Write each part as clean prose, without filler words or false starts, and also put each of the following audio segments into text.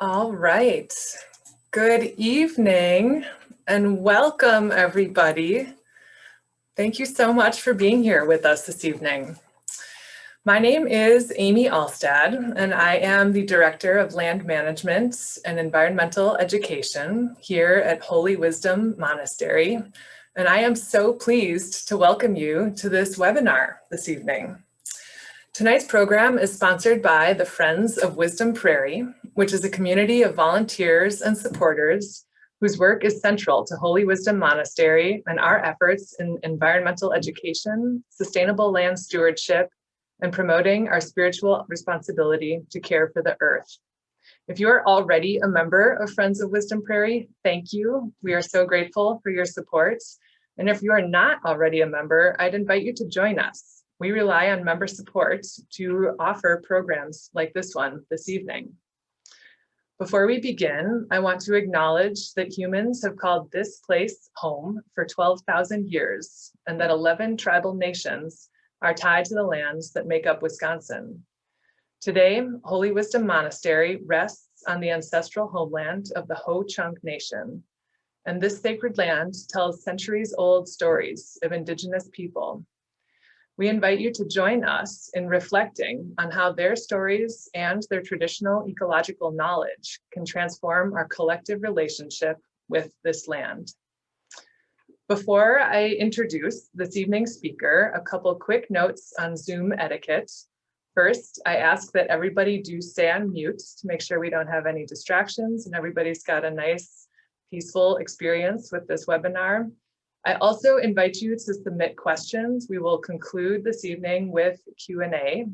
All right. Good evening and welcome, everybody. Thank you so much for being here with us this evening. My name is Amy Alstad, and I am the Director of Land Management and Environmental Education here at Holy Wisdom Monastery. And I am so pleased to welcome you to this webinar this evening. Tonight's program is sponsored by the Friends of Wisdom Prairie, which is a community of volunteers and supporters whose work is central to Holy Wisdom Monastery and our efforts in environmental education, sustainable land stewardship, and promoting our spiritual responsibility to care for the earth. If you are already a member of Friends of Wisdom Prairie, thank you. We are so grateful for your support. And if you are not already a member, I'd invite you to join us. We rely on member support to offer programs like this one this evening. Before we begin, I want to acknowledge that humans have called this place home for 12,000 years, and that 11 tribal nations are tied to the lands that make up Wisconsin. Today, Holy Wisdom Monastery rests on the ancestral homeland of the Ho-Chunk Nation, and this sacred land tells centuries-old stories of Indigenous people. We invite you to join us in reflecting on how their stories and their traditional ecological knowledge can transform our collective relationship with this land. Before I introduce this evening's speaker, a couple quick notes on Zoom etiquette. First, I ask that everybody do stay on mute to make sure we don't have any distractions and everybody's got a nice, peaceful experience with this webinar. I also invite you to submit questions. We will conclude this evening with Q&A.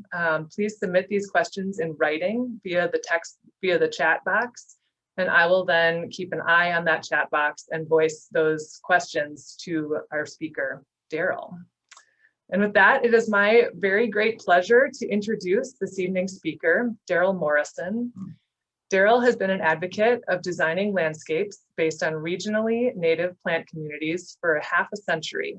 Please submit these questions in writing via the chat box, and I will then keep an eye on that chat box and voice those questions to our speaker, Darrel. And with that, it is my very great pleasure to introduce this evening's speaker, Darrel Morrison. Darrel has been an advocate of designing landscapes based on regionally native plant communities for half a century.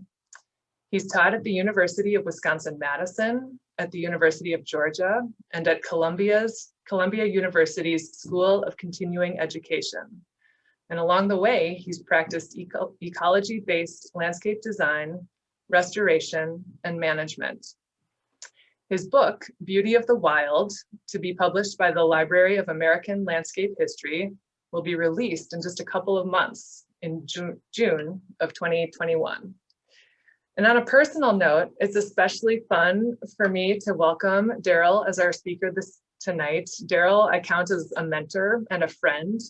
He's taught at the University of Wisconsin-Madison, at the University of Georgia, and at Columbia University's School of Continuing Education. And along the way, he's practiced ecology-based landscape design, restoration, and management. His book, Beauty of the Wild, to be published by the Library of American Landscape History, will be released in just a couple of months in June of 2021. And on a personal note, it's especially fun for me to welcome Darrel as our speaker tonight. Darrel, I count as a mentor and a friend.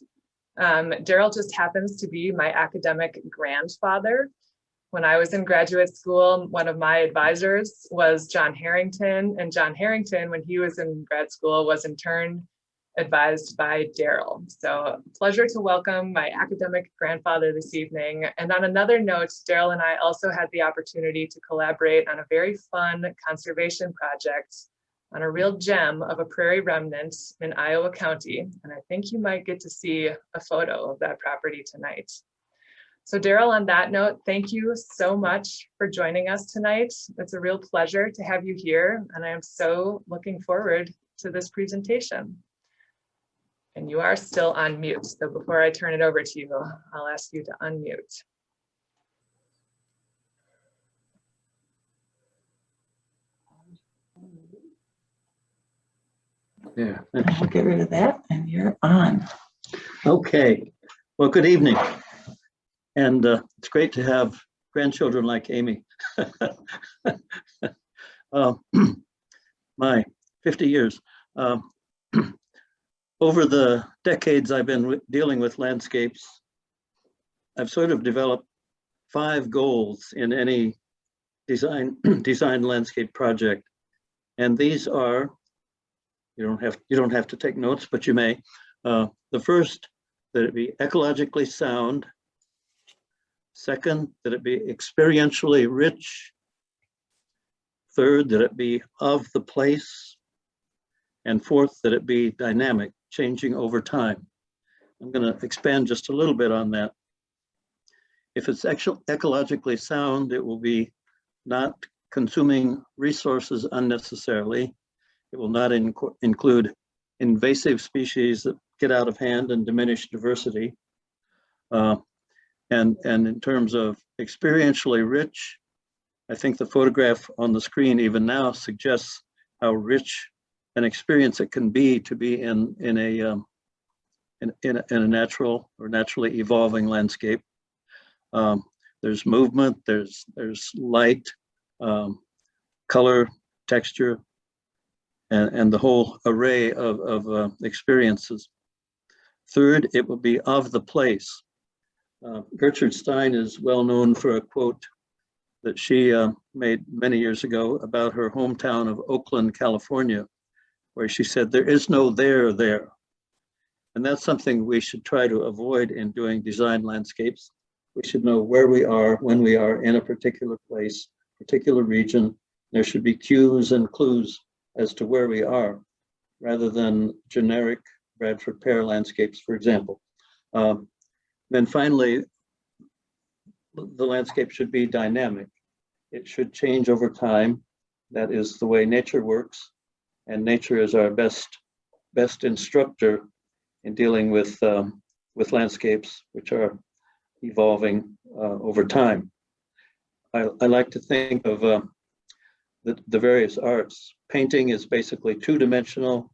Darrel just happens to be my academic grandfather. When I was in graduate school, one of my advisors was John Harrington, and John Harrington, when he was in grad school, was in turn advised by Darrel. So pleasure to welcome my academic grandfather this evening. And on another note, Darrel and I also had the opportunity to collaborate on a very fun conservation project on a real gem of a prairie remnant in Iowa County. And I think you might get to see a photo of that property tonight. So Darrel, on that note, thank you so much for joining us tonight. It's a real pleasure to have you here, and I am so looking forward to this presentation. And you are still on mute, so before I turn it over to you, I'll ask you to unmute. Yeah. I'll get rid of that, and you're on. Okay. Well, good evening. And it's great to have grandchildren like Amy. My 50 years. Over the decades I've been dealing with landscapes, I've sort of developed 5 goals in any design landscape project. And these are, you don't have to take notes, but you may. The first, that it be ecologically sound. Second, that it be experientially rich. Third, that it be of the place. And fourth, that it be dynamic, changing over time. I'm going to expand just a little bit on that. If it's ecologically sound, it will be not consuming resources unnecessarily. It will not include invasive species that get out of hand and diminish diversity. And in terms of experientially rich, I think the photograph on the screen even now suggests how rich an experience it can be to be in a natural or naturally evolving landscape. There's movement, there's light, color, texture, and the whole array of experiences. Third, it will be of the place. Gertrude Stein is well known for a quote that she made many years ago about her hometown of Oakland, California, where she said, "There is no there." And that's something we should try to avoid in doing design landscapes. We should know where we are, when we are in a particular place, particular region. There should be cues and clues as to where we are, rather than generic Bradford pear landscapes, for example. Then finally, the landscape should be dynamic. It should change over time. That is the way nature works, and nature is our best instructor in dealing with landscapes which are evolving over time. I like to think of the various arts. Painting is basically two-dimensional.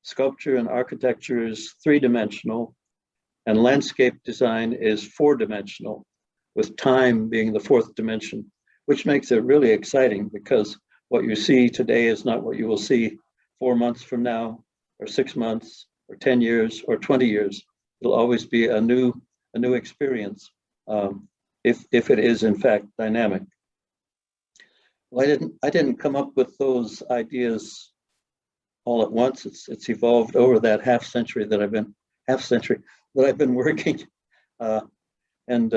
Sculpture and architecture is three-dimensional. And landscape design is four-dimensional, with time being the fourth dimension, which makes it really exciting, because what you see today is not what you will see 4 months from now, or 6 months, or 10 years, or 20 years. It'll always be a new experience, if it is in fact dynamic. Well, I didn't come up with those ideas all at once. It's evolved over that half century that I've been working, and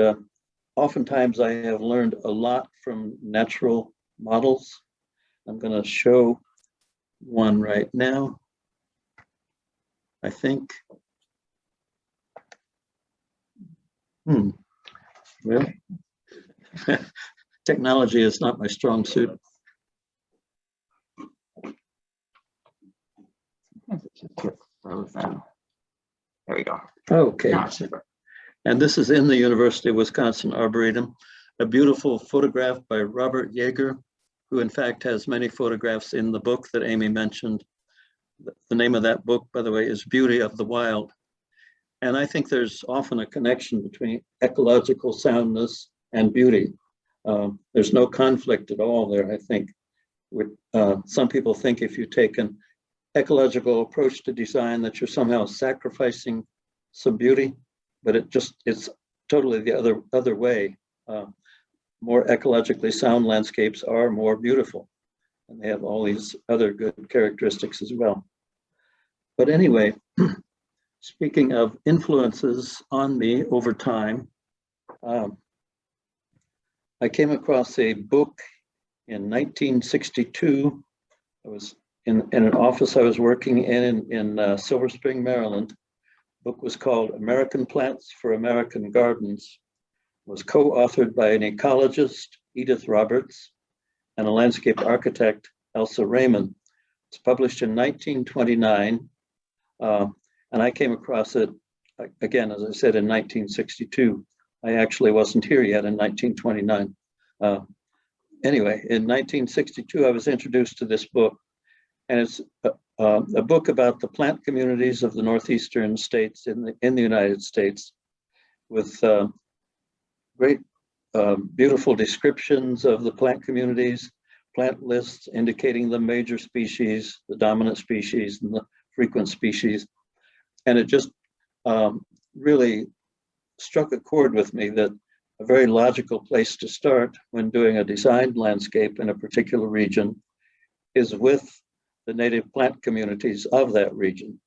oftentimes I have learned a lot from natural models. I'm going to show one right now, I think. Well, technology is not my strong suit. Sometimes it just gets frozen. There we go. Okay. Now it's super. And this is in the University of Wisconsin Arboretum, a beautiful photograph by Robert Yeager, who in fact has many photographs in the book that Amy mentioned. The name of that book, by the way, is Beauty of the Wild. And I think there's often a connection between ecological soundness and beauty. There's no conflict at all there, I think. Some people think if you take an ecological approach to design that you're somehow sacrificing some beauty, but it's totally the other way. More ecologically sound landscapes are more beautiful, and they have all these other good characteristics as well. But anyway, speaking of influences on me over time, I came across a book in 1962. I was in an office I was working in Silver Spring, Maryland. The book was called American Plants for American Gardens. It was co-authored by an ecologist, Edith Roberts, and a landscape architect, Elsa Raymond. It's published in 1929, and I came across it, again, as I said, in 1962. I actually wasn't here yet in 1929. Anyway, in 1962, I was introduced to this book, and it's a book about the plant communities of the northeastern states in the United States, with great, beautiful descriptions of the plant communities, plant lists indicating the major species, the dominant species, and the frequent species. And it just really struck a chord with me that a very logical place to start when doing a designed landscape in a particular region is with the native plant communities of that region.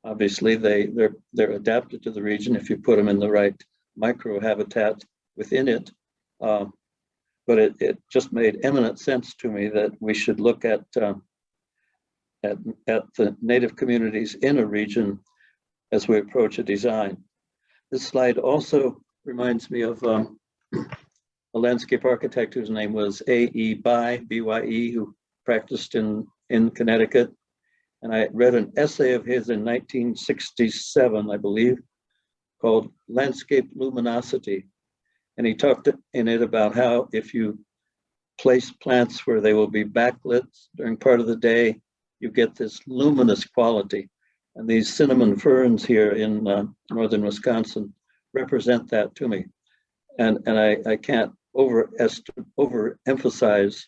Obviously, they're adapted to the region if you put them in the right microhabitat within it. But it just made eminent sense to me that we should look at the native communities in a region as we approach a design. This slide also reminds me of a landscape architect whose name was A.E. Bye, B-Y-E, who practiced in Connecticut. And I read an essay of his in 1967, I believe, called Landscape Luminosity. And he talked in it about how if you place plants where they will be backlit during part of the day, you get this luminous quality. And these cinnamon ferns here in northern Wisconsin represent that to me. And I can't overemphasize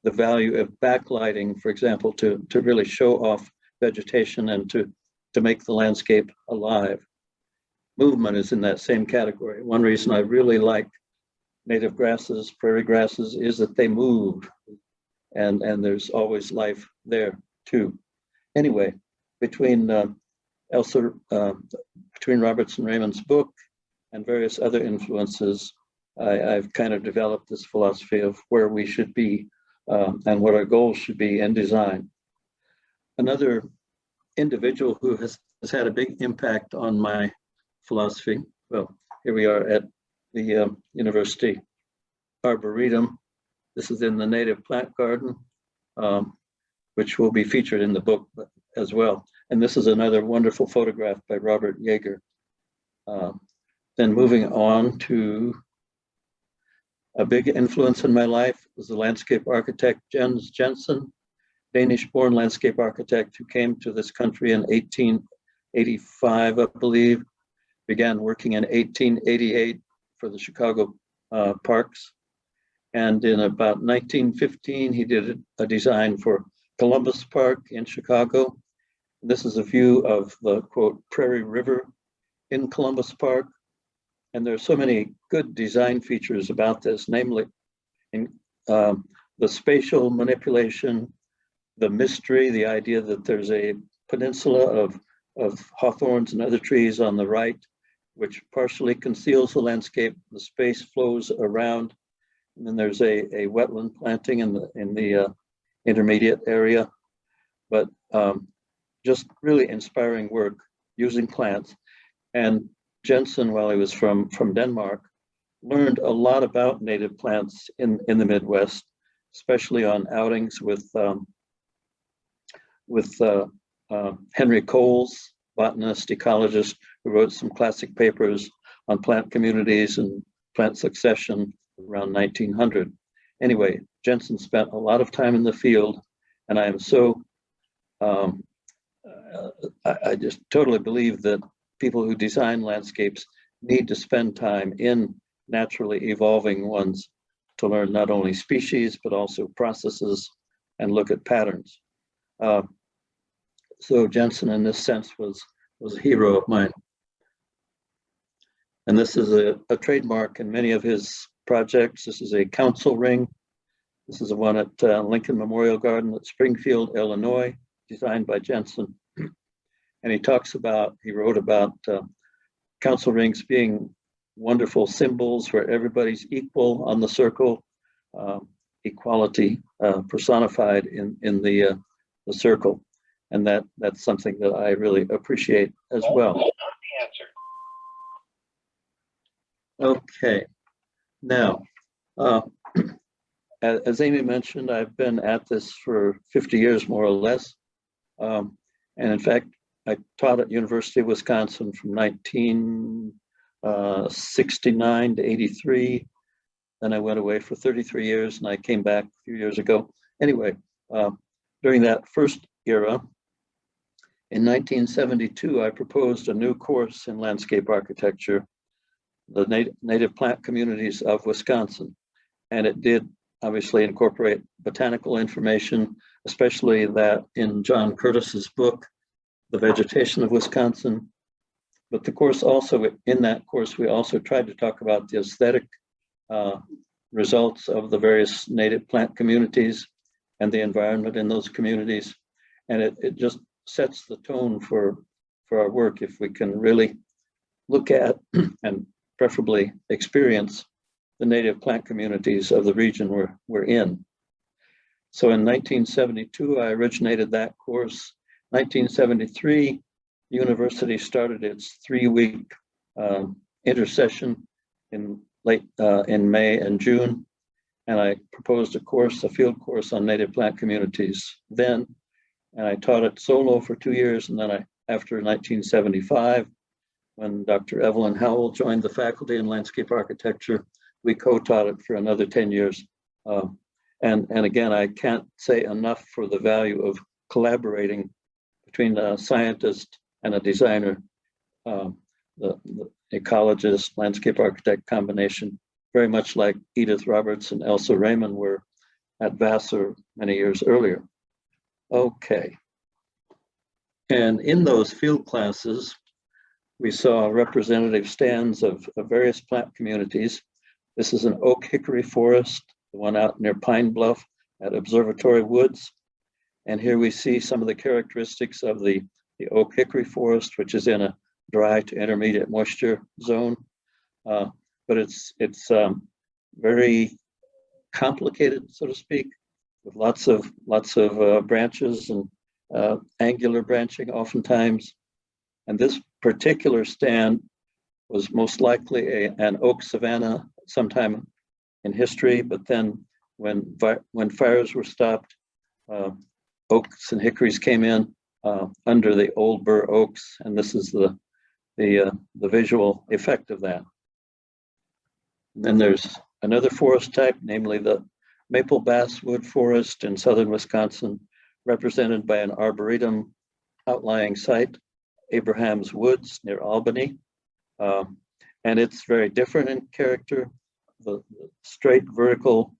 the value of backlighting, for example, to really show off vegetation and to make the landscape alive. Movement is in that same category. One reason I really like native grasses, prairie grasses, is that they move, and there's always life there too. Anyway, between Robertson Raymond's book and various other influences, I've kind of developed this philosophy of where we should be and what our goals should be in design. Another individual who has had a big impact on my philosophy, well, here we are at the University Arboretum. This is in the native plant garden, which will be featured in the book as well. And this is another wonderful photograph by Robert Yeager. Then moving on to a big influence in my life was the landscape architect Jens Jensen, Danish-born landscape architect who came to this country in 1885, I believe, began working in 1888 for the Chicago parks. And in about 1915, he did a design for Columbus Park in Chicago. This is a view of the, quote, Prairie River in Columbus Park. And there are so many good design features about this, namely in, the spatial manipulation, the mystery, the idea that there's a peninsula of hawthorns and other trees on the right, which partially conceals the landscape. The space flows around, and then there's a wetland planting in the intermediate area. But just really inspiring work using plants. And Jensen, while he was from Denmark, learned a lot about native plants in the Midwest, especially on outings with Henry Coles, botanist, ecologist, who wrote some classic papers on plant communities and plant succession around 1900. Anyway, Jensen spent a lot of time in the field, and I am so, I just totally believe that people who design landscapes need to spend time in naturally evolving ones to learn not only species, but also processes and look at patterns. So Jensen, in this sense, was a hero of mine. And this is a trademark in many of his projects. This is a council ring. This is the one at Lincoln Memorial Garden at Springfield, Illinois, designed by Jensen. And he wrote about council rings being wonderful symbols where everybody's equal on the circle, equality personified in the circle. And that's something that I really appreciate as well. Okay, now, as Amy mentioned, I've been at this for 50 years, more or less. And in fact, I taught at University of Wisconsin from 1969 to 83. Then I went away for 33 years and I came back a few years ago. Anyway, during that first era, in 1972, I proposed a new course in landscape architecture, the native plant communities of Wisconsin. And it did obviously incorporate botanical information, especially that in John Curtis's book, The Vegetation of Wisconsin. But the course also, in that course, we also tried to talk about the aesthetic results of the various native plant communities and the environment in those communities. And it just sets the tone for our work if we can really look at and preferably experience the native plant communities of the region we're in. So in 1972, I originated that course. 1973, the university started its 3-week intersession in May and June, and I proposed a field course on native plant communities then. And I taught it solo for 2 years. And then after 1975, when Dr. Evelyn Howell joined the faculty in landscape architecture, we co-taught it for another 10 years. And again, I can't say enough for the value of collaborating between a scientist and a designer, the ecologist, landscape architect combination, very much like Edith Roberts and Elsa Raymond were at Vassar many years earlier. Okay. And in those field classes, we saw representative stands of various plant communities. This is an oak hickory forest, the one out near Pine Bluff at Observatory Woods. And here we see some of the characteristics of the oak hickory forest, which is in a dry to intermediate moisture zone. But it's very complicated, so to speak, with lots of branches and angular branching oftentimes. And this particular stand was most likely an oak savanna sometime in history, but then when fires were stopped, oaks and hickories came in under the old bur oaks, and this is the visual effect of that. And then there's another forest type, namely the maple basswood forest in southern Wisconsin, represented by an arboretum outlying site, Abraham's Woods near Albany. And it's very different in character. The straight vertical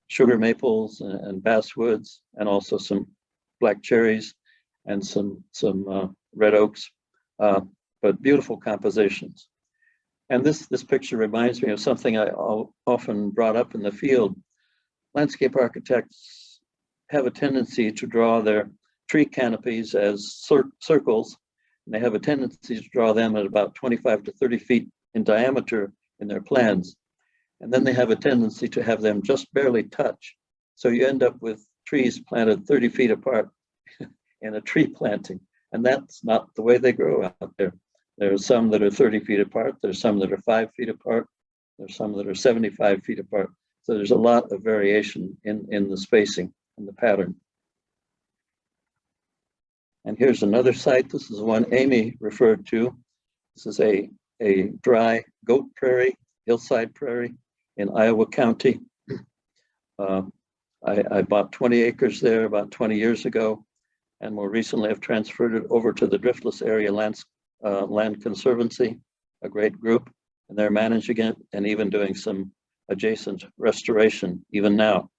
sugar maples and basswoods, and also some black cherries and some red oaks, but beautiful compositions. And this picture reminds me of something I often brought up in the field. Landscape architects have a tendency to draw their tree canopies as circles, and they have a tendency to draw them at about 25 to 30 feet in diameter in their plans. And then they have a tendency to have them just barely touch. So you end up with trees planted 30 feet apart in a tree planting. And that's not the way they grow out there. There are some that are 30 feet apart. There's some that are 5 feet apart. There's some that are 75 feet apart. So there's a lot of variation in the spacing and the pattern. And here's another site. This is one Amy referred to. This is a dry goat prairie, hillside prairie in Iowa County. I bought 20 acres there about 20 years ago, and more recently I've transferred it over to the Driftless Area Land Conservancy, a great group, and they're managing it and even doing some adjacent restoration even now.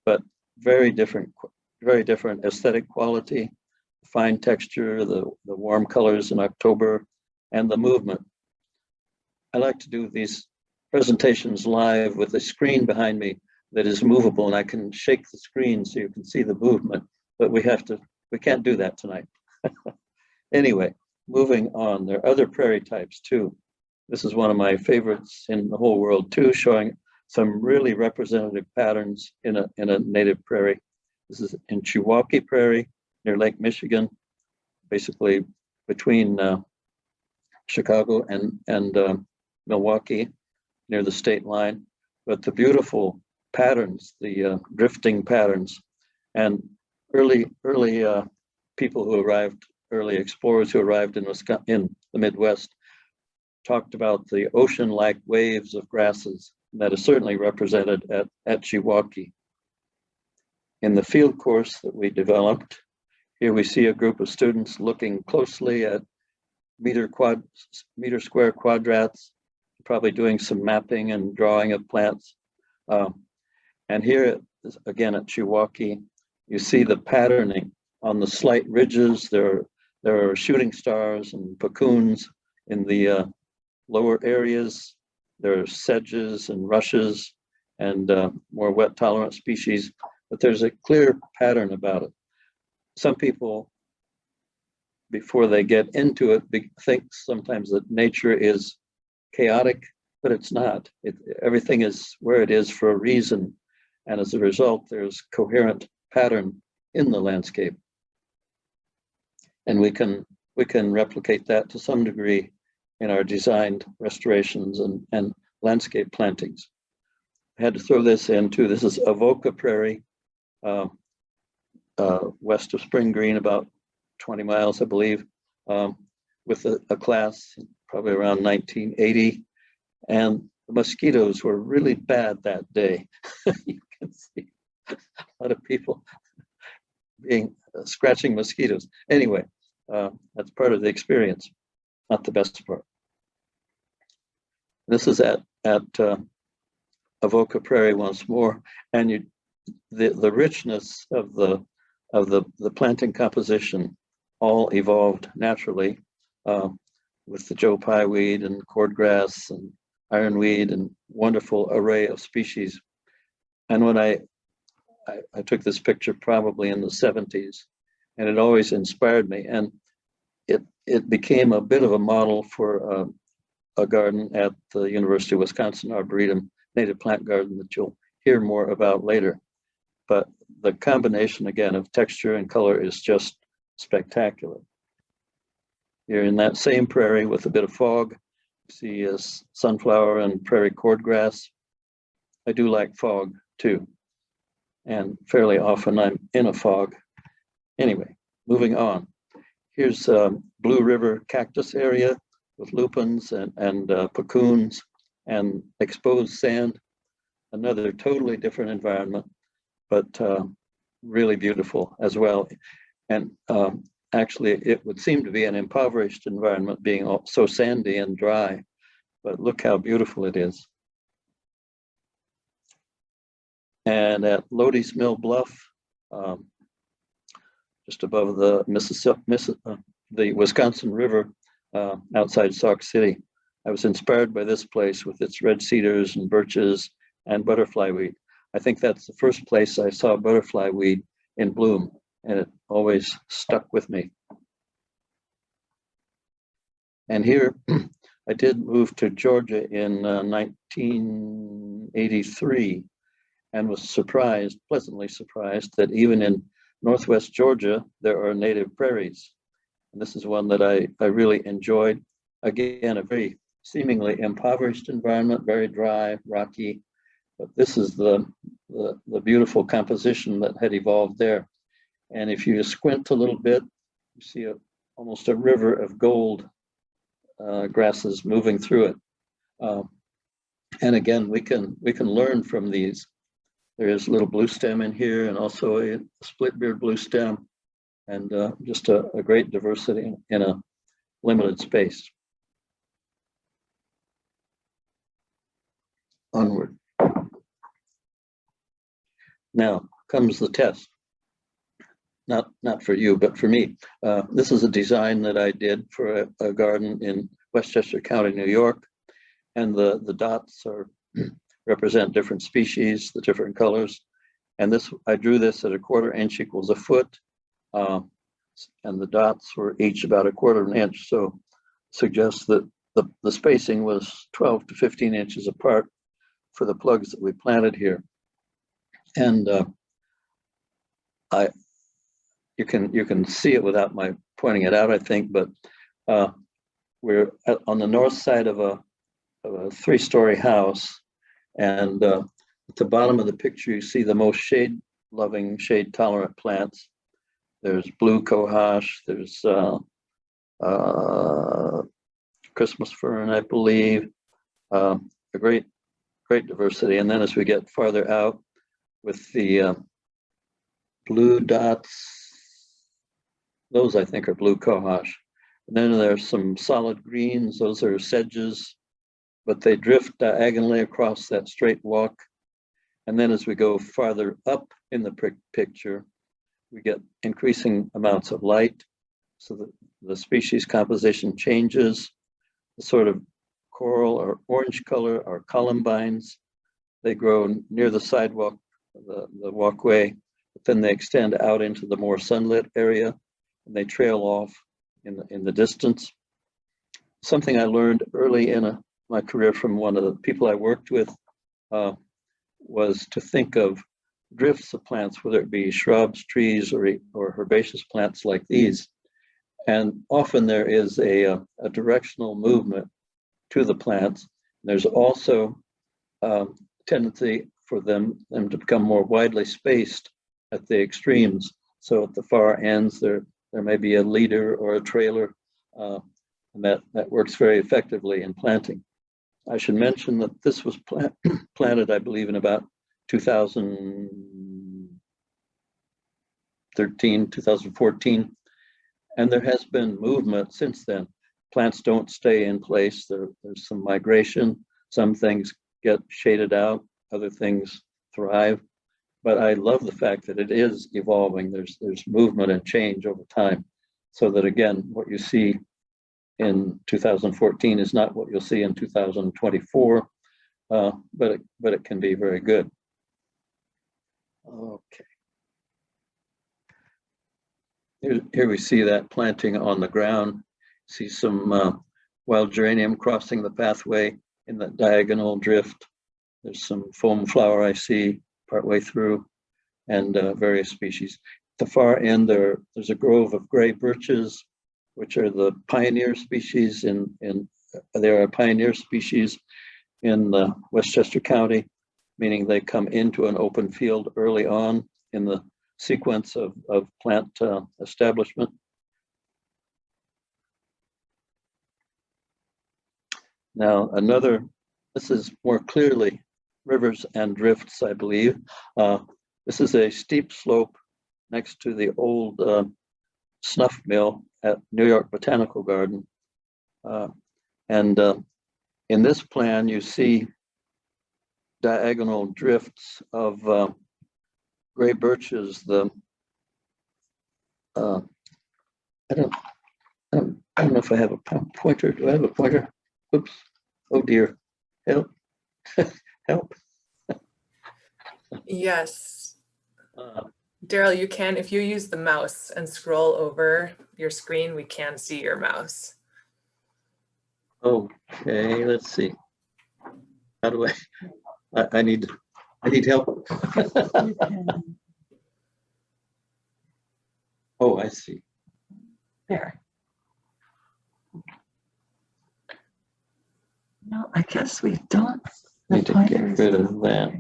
But very different aesthetic quality, fine texture, the warm colors in October, and the movement. I like to do these presentations live with a screen behind me that is movable, and I can shake the screen so you can see the movement, but we can't do that tonight. Anyway, moving on, there are other prairie types too. This is one of my favorites in the whole world too, showing some really representative patterns in a native prairie. This is in Chihuahua Prairie near Lake Michigan, basically between Chicago and Milwaukee near the state line. But the beautiful patterns, the drifting patterns, and early people who arrived, early explorers who arrived in the Midwest, talked about the ocean-like waves of grasses that is certainly represented at Chihuahua. In the field course that we developed, here we see a group of students looking closely at meter square quadrats, probably doing some mapping and drawing of plants. And here, again at Chihuahua, you see the patterning on the slight ridges. There are shooting stars and puccoons in the lower areas. There are sedges and rushes and more wet tolerant species, but there's a clear pattern about it. Some people, before they get into it, think sometimes that nature is chaotic, but it's not. Everything is where it is for a reason. And as a result, there's coherent pattern in the landscape. And we can replicate that to some degree in our designed restorations and landscape plantings. I had to throw this in too. This is Avoca Prairie west of Spring Green, about 20 miles, I believe, with a class probably around 1980. And the mosquitoes were really bad that day. You can see a lot of people being scratching mosquitoes. Anyway, that's part of the experience, not the best part. This is at Avoca Prairie once more, and the richness of the planting composition all evolved naturally with the Joe Pye weed and cordgrass and ironweed and wonderful array of species. And when I took this picture probably in the 70s, and it always inspired me, and it became a bit of a model for a garden at the University of Wisconsin Arboretum native plant garden that you'll hear more about later. But the combination again of texture and color is just spectacular. You're in that same prairie with a bit of fog. You see sunflower and prairie cordgrass. I do like fog too, and fairly often I'm in a fog. Anyway, moving on. Here's Blue River cactus area with lupins and puccoons and exposed sand. Another totally different environment, but really beautiful as well. And actually, it would seem to be an impoverished environment, being so sandy and dry, but look how beautiful it is. And at Lodi's Mill Bluff, just above the the Wisconsin River, outside Sauk City, I was inspired by this place with its red cedars and birches and butterfly weed. I think that's the first place I saw butterfly weed in bloom, and it always stuck with me. And here, I did move to Georgia in 1983, and was surprised, pleasantly surprised, that even in Northwest Georgia, there are native prairies. And this is one that I really enjoyed. Again, a very seemingly impoverished environment, very dry, rocky, but this is the beautiful composition that had evolved there. And if you squint a little bit, you see almost a river of gold grasses moving through it. And again, we can learn from these. There is a little blue stem in here, and also a split beard blue stem, and just a great diversity in a limited space. Onward. Now comes the test. Not for you, but for me. This is a design that I did for a garden in Westchester County, New York, and the dots represent different species, the different colors. And I drew this at 1/4 inch equals a foot, and the dots were each about 1/4 inch, so suggests that the spacing was 12 to 15 inches apart for the plugs that we planted here. And you can see it without my pointing it out, I think, but we're on the north side of a 3-story house, and at the bottom of the picture you see the most shade-loving, shade-tolerant plants. There's blue cohosh, there's Christmas fern, I believe, a great diversity. And then as we get farther out with the blue dots, those I think are blue cohosh. And then there's some solid greens, those are sedges, but they drift diagonally across that straight walk. And then as we go farther up in the picture, we get increasing amounts of light, so that the species composition changes. The sort of coral or orange color are columbines. They grow near the sidewalk, the walkway, but then they extend out into the more sunlit area, and they trail off in the distance. Something I learned early in my career from one of the people I worked with was to think of drifts of plants, whether it be shrubs, trees, or herbaceous plants like these. And often there is a directional movement to the plants. There's also tendency for them to become more widely spaced at the extremes, So at the far ends, there may be a leader or a trailer, and that works very effectively in planting. I should mention that this was planted, I believe, in about 2013, 2014, and there has been movement since then. Plants don't stay in place. There's some migration. Some things get shaded out, other things thrive. But I love the fact that it is evolving. There's movement and change over time. So that again, what you see in 2014 is not what you'll see in 2024, but it can be very good. Okay. Here we see that planting on the ground. See some wild geranium crossing the pathway in that diagonal drift. There's some foam flower I see partway through, and various species. At the far end, there's a grove of gray birches, which are the pioneer species there are pioneer species in Westchester County, meaning they come into an open field early on in the sequence of plant establishment. Now this is more clearly rivers and drifts, I believe. This is a steep slope next to the old snuff mill at New York Botanical Garden. And in this plan, you see diagonal drifts of gray birches. I don't know if I have a pointer. Do I have a pointer? Oops. Oh dear. Help. Help. Yes. Darrel, you can, if you use the mouse and scroll over your screen, we can see your mouse. Okay, let's see. How do I need help. Oh, I see. There. No, I guess we don't. Need to get rid of that.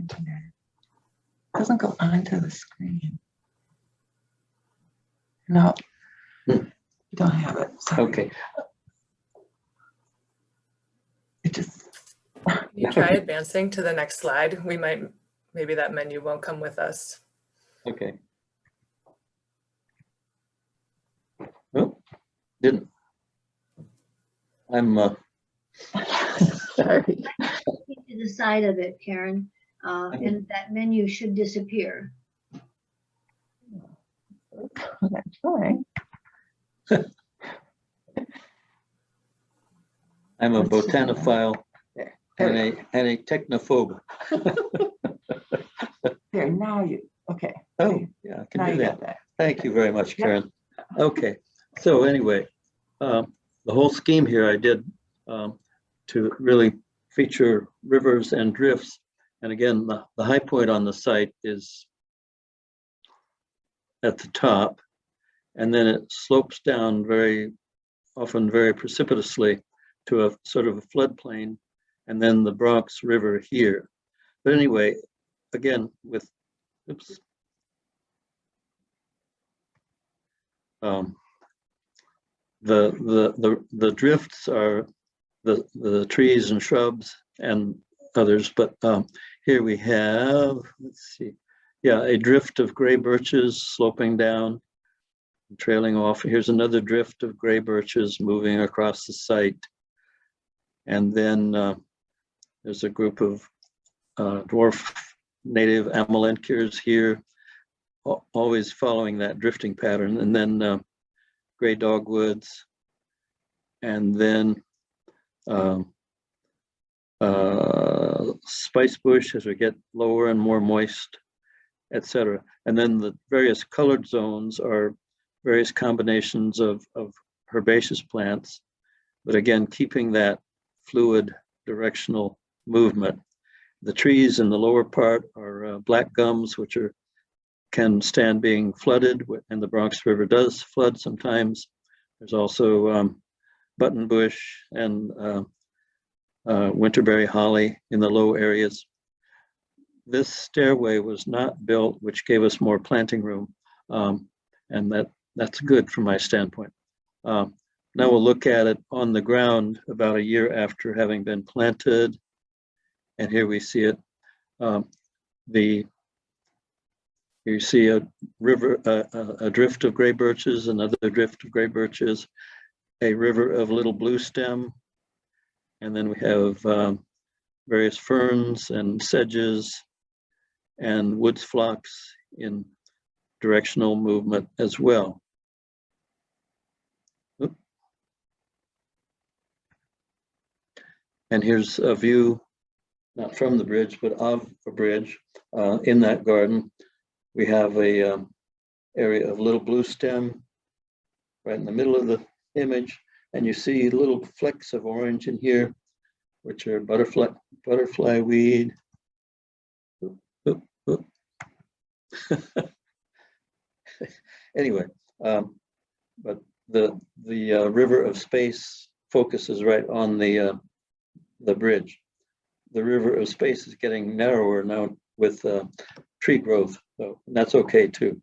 Doesn't go onto the screen. No, you don't have it. Sorry. Okay. It just. You try advancing to the next slide. Maybe that menu won't come with us. Okay. Nope, didn't. I'm Sorry. To the side of it, Karen, and that menu should disappear. I'm trying. I'm a botanophile and a technophobe. There, now you, okay. Oh, yeah, I Now can you do got that. that. Thank you very much, Karen. Okay, so anyway, the whole scheme here I did to really feature rivers and drifts. And again, the high point on the site is at the top, and then it slopes down often very precipitously to a sort of a floodplain, and then the Bronx River here. But anyway, again, with, oops. The drifts are the trees and shrubs and others, but here we have, let's see, yeah, a drift of gray birches sloping down, trailing off. Here's another drift of gray birches moving across the site. And then there's a group of dwarf native amelanchiers here, always following that drifting pattern. And then gray dogwoods, and then spice bush as we get lower and more moist, etc. And then the various colored zones are various combinations of herbaceous plants, but again, keeping that fluid directional movement. The trees in the lower part are black gums, which can stand being flooded, and the Bronx River does flood sometimes. There's also buttonbush and winterberry holly in the low areas. This stairway was not built, which gave us more planting room. and that's good from my standpoint. Now we'll look at it on the ground about a year after having been planted, and here we see it. You see a river, a drift of gray birches, another drift of gray birches, a river of little blue stem, and then we have various ferns and sedges and woods phlox in directional movement as well. Oop. And here's a view, not from the bridge, but of a bridge in that garden. We have a area of little blue stem right in the middle of the image, and you see little flecks of orange in here, which are butterfly weed. Oop, oop, oop. Anyway, but the river of space focuses right on the bridge. The river of space is getting narrower now with tree growth, so that's okay too.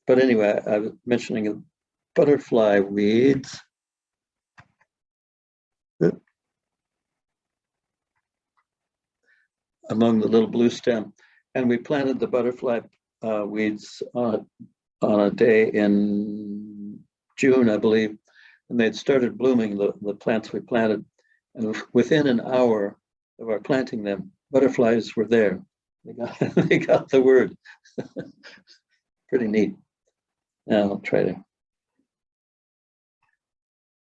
But anyway, I was mentioning butterfly weeds. Among the little blue stem, and we planted the butterfly weeds on a day in June, I believe, and they'd started blooming, the plants we planted, and within an hour of our planting them, butterflies were there. They got the word. Pretty neat. Now I'll try to.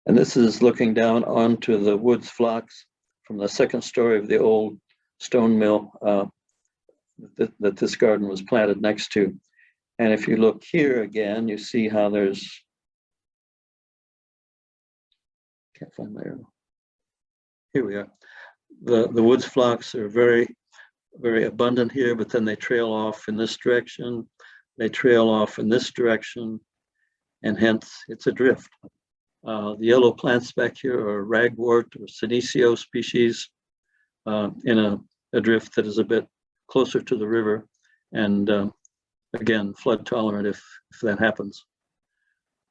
And this is looking down onto the woods phlox from the second story of the old stone mill that this garden was planted next to. And if you look here again, you see how there's, can't find my arrow. Here we are. The woods phlox are very, very abundant here, but then they trail off in this direction. They trail off in this direction, and hence it's a drift. The yellow plants back here are ragwort or senecio species in a drift that is a bit closer to the river, and again, flood tolerant if that happens.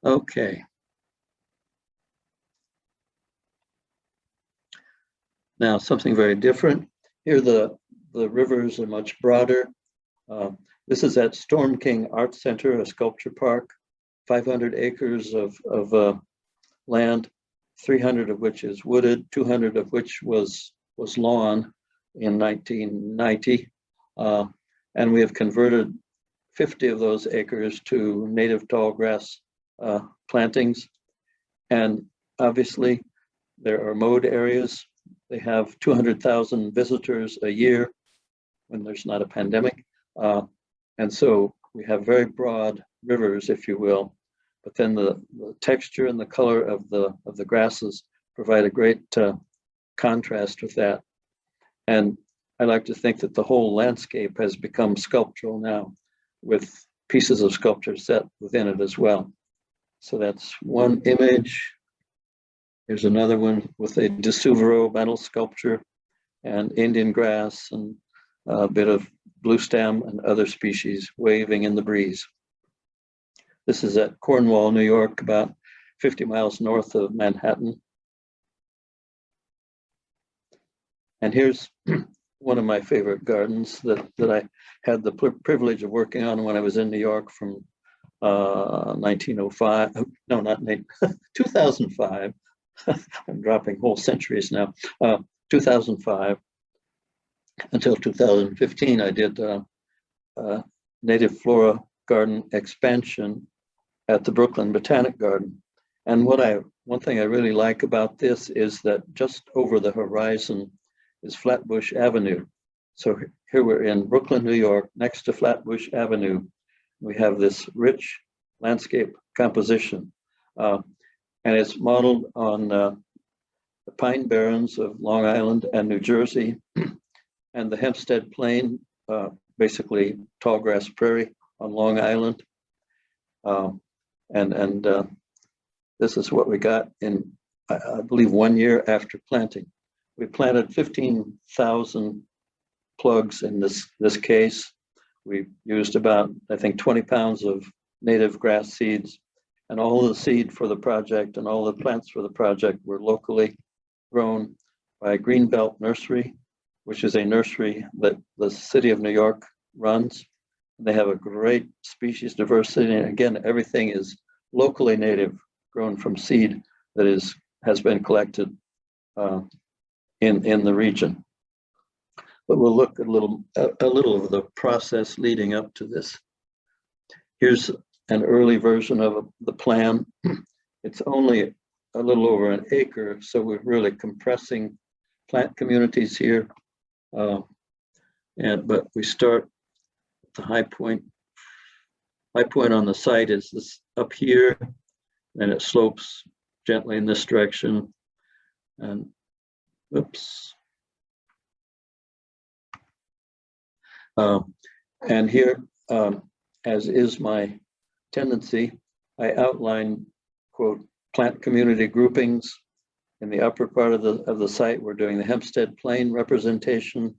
Okay. Now something very different. Here the rivers are much broader. This is at Storm King Art Center, a sculpture park, 500 acres of land, 300 of which is wooded, 200 of which was lawn in 1990. And we have converted 50 of those acres to native tall grass plantings. And obviously there are mowed areas. They have 200,000 visitors a year when there's not a pandemic. And so we have very broad rivers, if you will, but then the texture and the color of the grasses provide a great contrast with that. And I like to think that the whole landscape has become sculptural now, with pieces of sculpture set within it as well. So that's one image. Here's another one with a de Souvero metal sculpture and Indian grass and a bit of blue stem and other species waving in the breeze. This is at Cornwall, New York, about 50 miles north of Manhattan. And here's one of my favorite gardens that I had the privilege of working on when I was in New York from 1905, no, not 2005. I'm dropping whole centuries now. 2005 until 2015, I did native flora garden expansion at the Brooklyn Botanic Garden. And one thing I really like about this is that just over the horizon is Flatbush Avenue. So here we're in Brooklyn, New York, next to Flatbush Avenue. We have this rich landscape composition. And it's modeled on the pine barrens of Long Island and New Jersey, and the Hempstead Plain, basically tall grass prairie on Long Island. And this is what we got in, I believe, 1 year after planting. We planted 15,000 plugs in this case. We used about, I think, 20 pounds of native grass seeds, and all the seed for the project and all the plants for the project were locally grown by Greenbelt Nursery, which is a nursery that the city of New York runs. They have a great species diversity, and again, everything is locally native, grown from seed that has been collected in the region. But we'll look a little of the process leading up to this. Here's an early version of the plan. It's only a little over an acre, so we're really compressing plant communities here. But we start at the high point. High point on the site is this up here, and it slopes gently in this direction. And oops. And here, as is my tendency, I outline, quote, plant community groupings. In the upper part of the site, we're doing the Hempstead Plain representation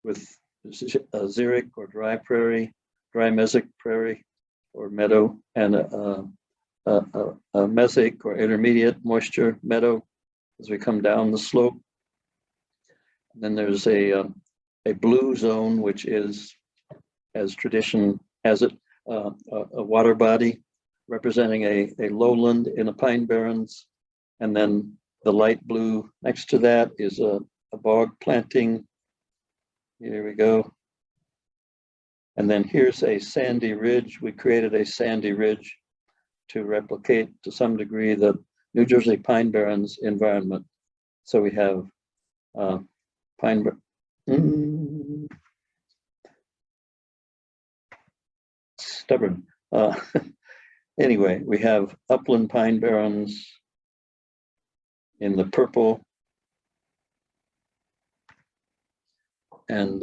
with xeric or dry prairie, dry mesic prairie or meadow, and a mesic or intermediate moisture meadow as we come down the slope. And then there's a blue zone, which is, as tradition has it, a water body representing a lowland in a pine barrens. And then the light blue next to that is a bog planting. Here we go. And then here's a sandy ridge. We created a sandy ridge to replicate to some degree the New Jersey pine barrens environment. So we have stubborn. Anyway, we have upland pine barrens in the purple, and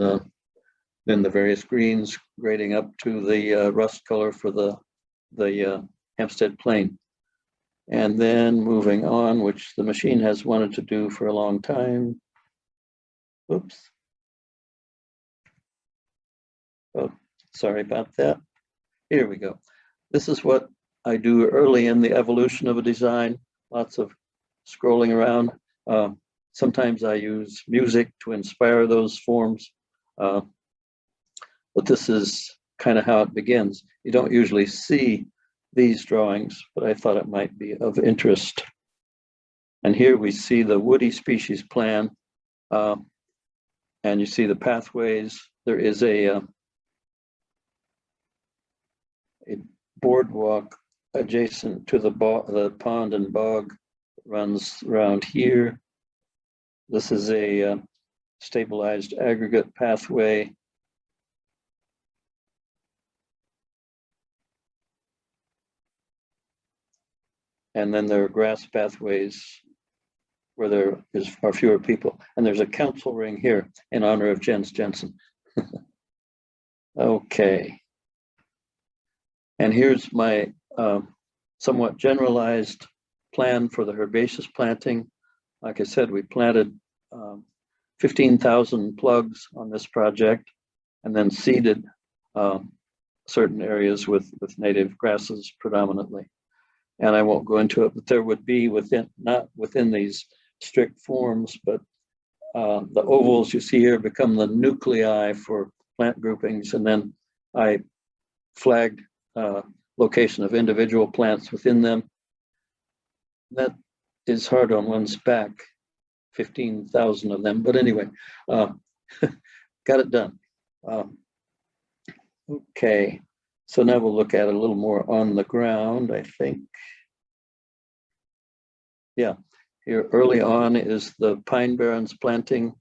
then the various greens grading up to the rust color for the Hempstead Plain. And then moving on, which the machine has wanted to do for a long time. Oops. Oh, sorry about that. Here we go. This is what I do early in the evolution of a design. Lots of scrolling around. Sometimes I use music to inspire those forms. But this is kind of how it begins. You don't usually see these drawings, but I thought it might be of interest. And here we see the woody species plan. And you see the pathways. There is a boardwalk adjacent to the pond and bog that runs around here. This is a stabilized aggregate pathway. And then there are grass pathways where there are fewer people. And there's a council ring here in honor of Jens Jensen. Okay. And here's my somewhat generalized plan for the herbaceous planting. Like I said, we planted 15,000 plugs on this project and then seeded certain areas with native grasses predominantly. And I won't go into it, but there would be not within these strict forms, but the ovals you see here become the nuclei for plant groupings. And then I flagged location of individual plants within them. That is hard on one's back, 15,000 of them. But anyway, got it done. Okay, so now we'll look at it a little more on the ground, I think. Yeah, here early on is the pine barrens planting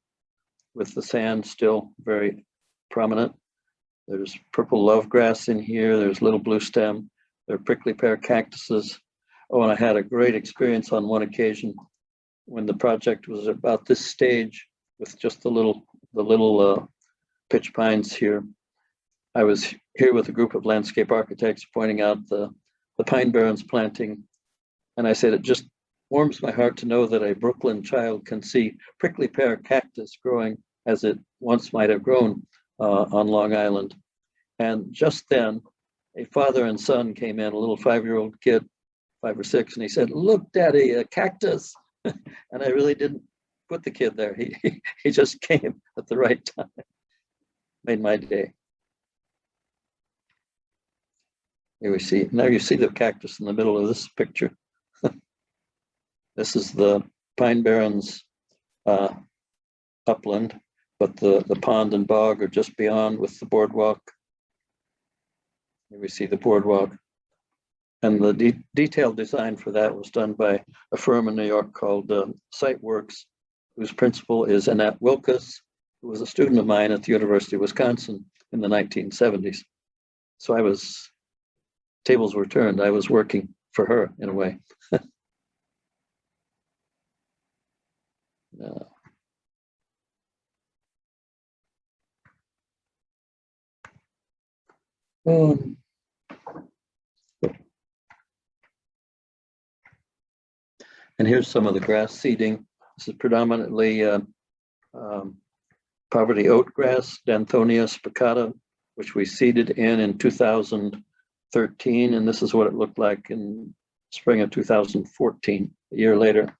with the sand still very prominent. There's purple love grass in here. There's little blue stem. There are prickly pear cactuses. Oh, and I had a great experience on one occasion when the project was about this stage with just the little pitch pines here. I was here with a group of landscape architects pointing out the pine barrens planting. And I said, it just warms my heart to know that a Brooklyn child can see prickly pear cactus growing as it once might have grown on Long Island. And just then, a father and son came in, a little 5-year-old kid, 5 or 6, and he said, "Look, Daddy, a cactus." And I really didn't put the kid there. He just came at the right time. Made my day. Here we see, now you see the cactus in the middle of this picture. This is the Pine Barrens upland, but the pond and bog are just beyond with the boardwalk. Here we see the boardwalk. And the detailed design for that was done by a firm in New York called SiteWorks, whose principal is Annette Wilkes, who was a student of mine at the University of Wisconsin in the 1970s. So tables were turned. I was working for her in a way. And here's some of the grass seeding. This is predominantly poverty oat grass, Danthonia spicata, which we seeded in 2013. And this is what it looked like in spring of 2014, a year later.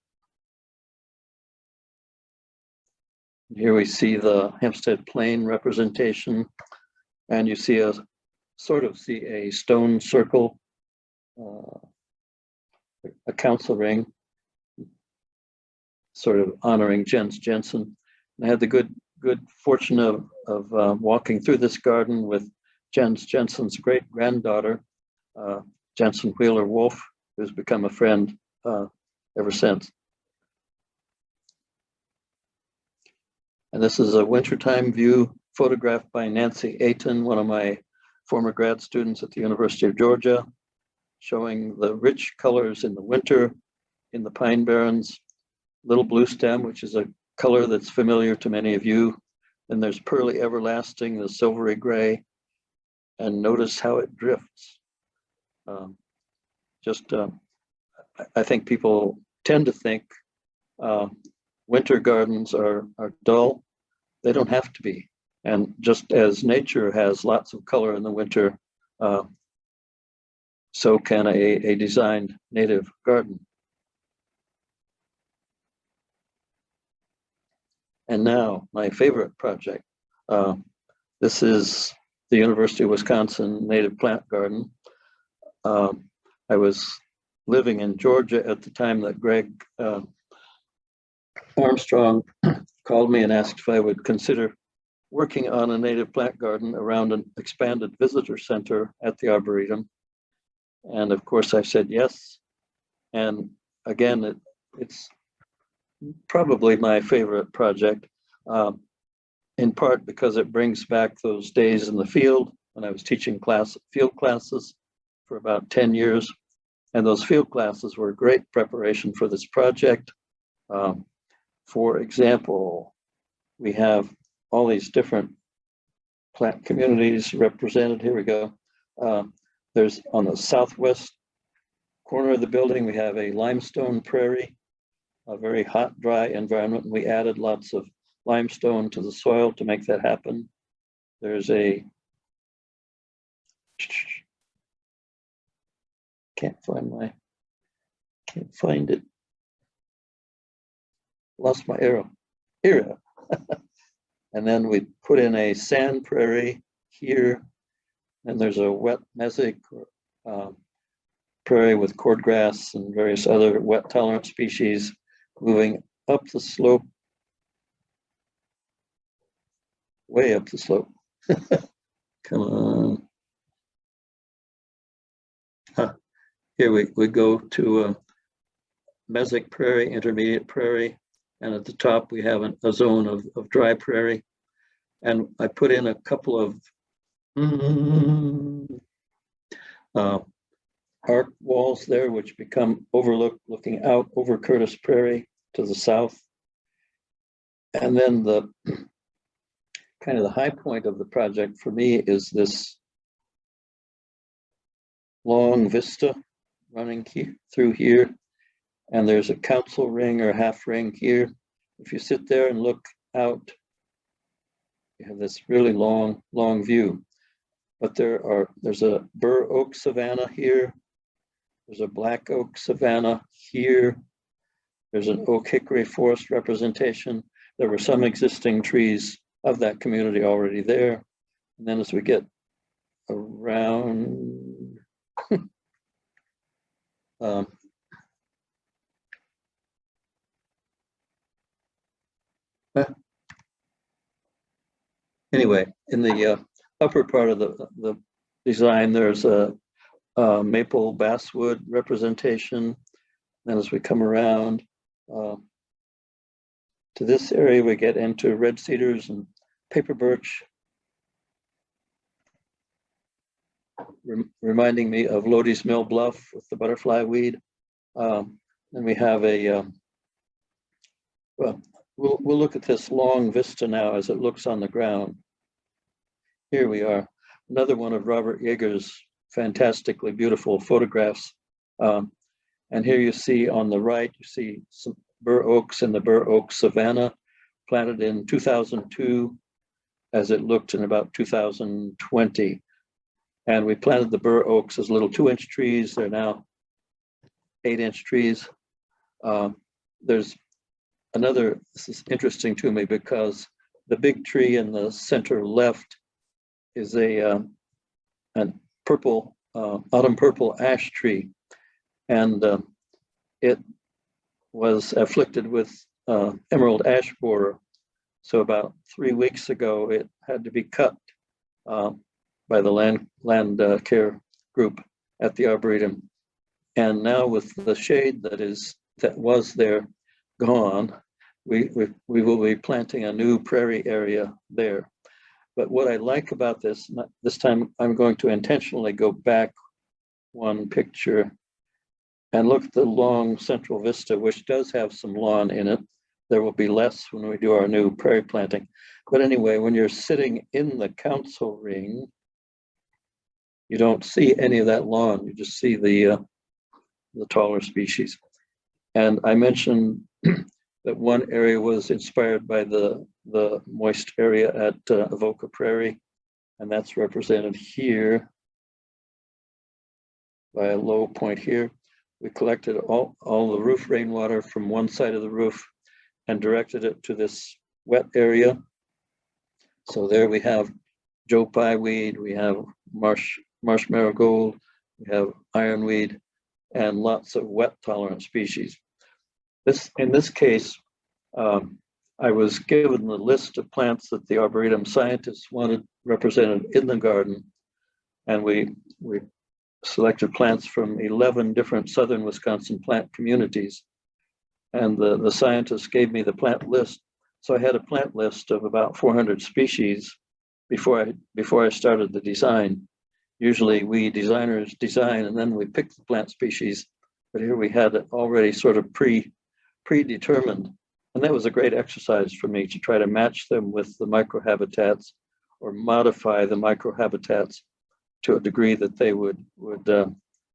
Here we see the Hempstead Plain representation, and you see a stone circle, a council ring, sort of honoring Jens Jensen. And I had the good fortune of walking through this garden with Jens Jensen's great granddaughter, Jensen Wheeler Wolf, who's become a friend ever since. And this is a wintertime view photographed by Nancy Ayton, one of my former grad students at the University of Georgia, showing the rich colors in the winter in the Pine Barrens. Little blue stem, which is a color that's familiar to many of you. Then there's pearly everlasting, the silvery gray, and notice how it drifts. I think people tend to think winter gardens are dull. They don't have to be. And just as nature has lots of color in the winter, so can a designed native garden. And now, my favorite project. This is the University of Wisconsin Native Plant Garden. I was living in Georgia at the time that Greg Armstrong called me and asked if I would consider working on a native plant garden around an expanded visitor center at the Arboretum. And of course I said yes. And again, it's probably my favorite project, in part because it brings back those days in the field when I was teaching field classes for about 10 years. And those field classes were great preparation for this project. For example, we have all these different plant communities represented. Here we go. There's on the southwest corner of the building, we have a limestone prairie, a very hot, dry environment. We added lots of limestone to the soil to make that happen. There's can't find it. Lost my arrow. Here. And then we put in a sand prairie here. And there's a wet mesic prairie with cordgrass and various other wet tolerant species moving up the slope, way up the slope. Come on. Here we go to mesic prairie, intermediate prairie, and at the top we have a zone of dry prairie. And I put in a couple of arc walls there, which become overlooked, looking out over Curtis Prairie to the south. And then the kind of the high point of the project for me is this long vista running through here. And there's a council ring or half ring here. If you sit there and look out, you have this really long view. but there's a bur oak savanna here. There's a black oak savanna here. There's an oak hickory forest representation. There were some existing trees of that community already there. And then as we get around, anyway, in the upper part of the design, there's a maple basswood representation. Then as we come around to this area, we get into red cedars and paper birch, reminding me of Lodi's Mill Bluff with the butterfly weed. And we have a, well, we'll look at this long vista now as it looks on the ground. Here we are, another one of Robert Yeager's fantastically beautiful photographs. And here you see on the right, you see some bur oaks in the bur oak savanna, planted in 2002, as it looked in about 2020. And we planted the bur oaks as little 2-inch trees. They're now 8-inch trees. There's another, this is interesting to me because the big tree in the center left is a purple, autumn purple ash tree. And it was afflicted with emerald ash borer. So about 3 weeks ago, it had to be cut by the land care group at the Arboretum. And now with the shade that was there gone, we will be planting a new prairie area there. But what I like about this time, I'm going to intentionally go back one picture and look at the long central vista, which does have some lawn in it. There will be less when we do our new prairie planting. But anyway, when you're sitting in the council ring, you don't see any of that lawn. You just see the taller species. And I mentioned that one area was inspired by the moist area at Avoca Prairie, and that's represented here by a low point here. We collected all the roof rainwater from one side of the roof and directed it to this wet area. So there we have Joe Pye weed, we have marsh marigold, we have ironweed, and lots of wet tolerant species. In this case, I was given the list of plants that the Arboretum scientists wanted represented in the garden, and we selected plants from 11 different southern Wisconsin plant communities. And the scientists gave me the plant list. So I had a plant list of about 400 species before I started the design. Usually we designers design and then we pick the plant species, but here we had it already sort of predetermined. And that was a great exercise for me to try to match them with the microhabitats or modify the microhabitats to a degree that they would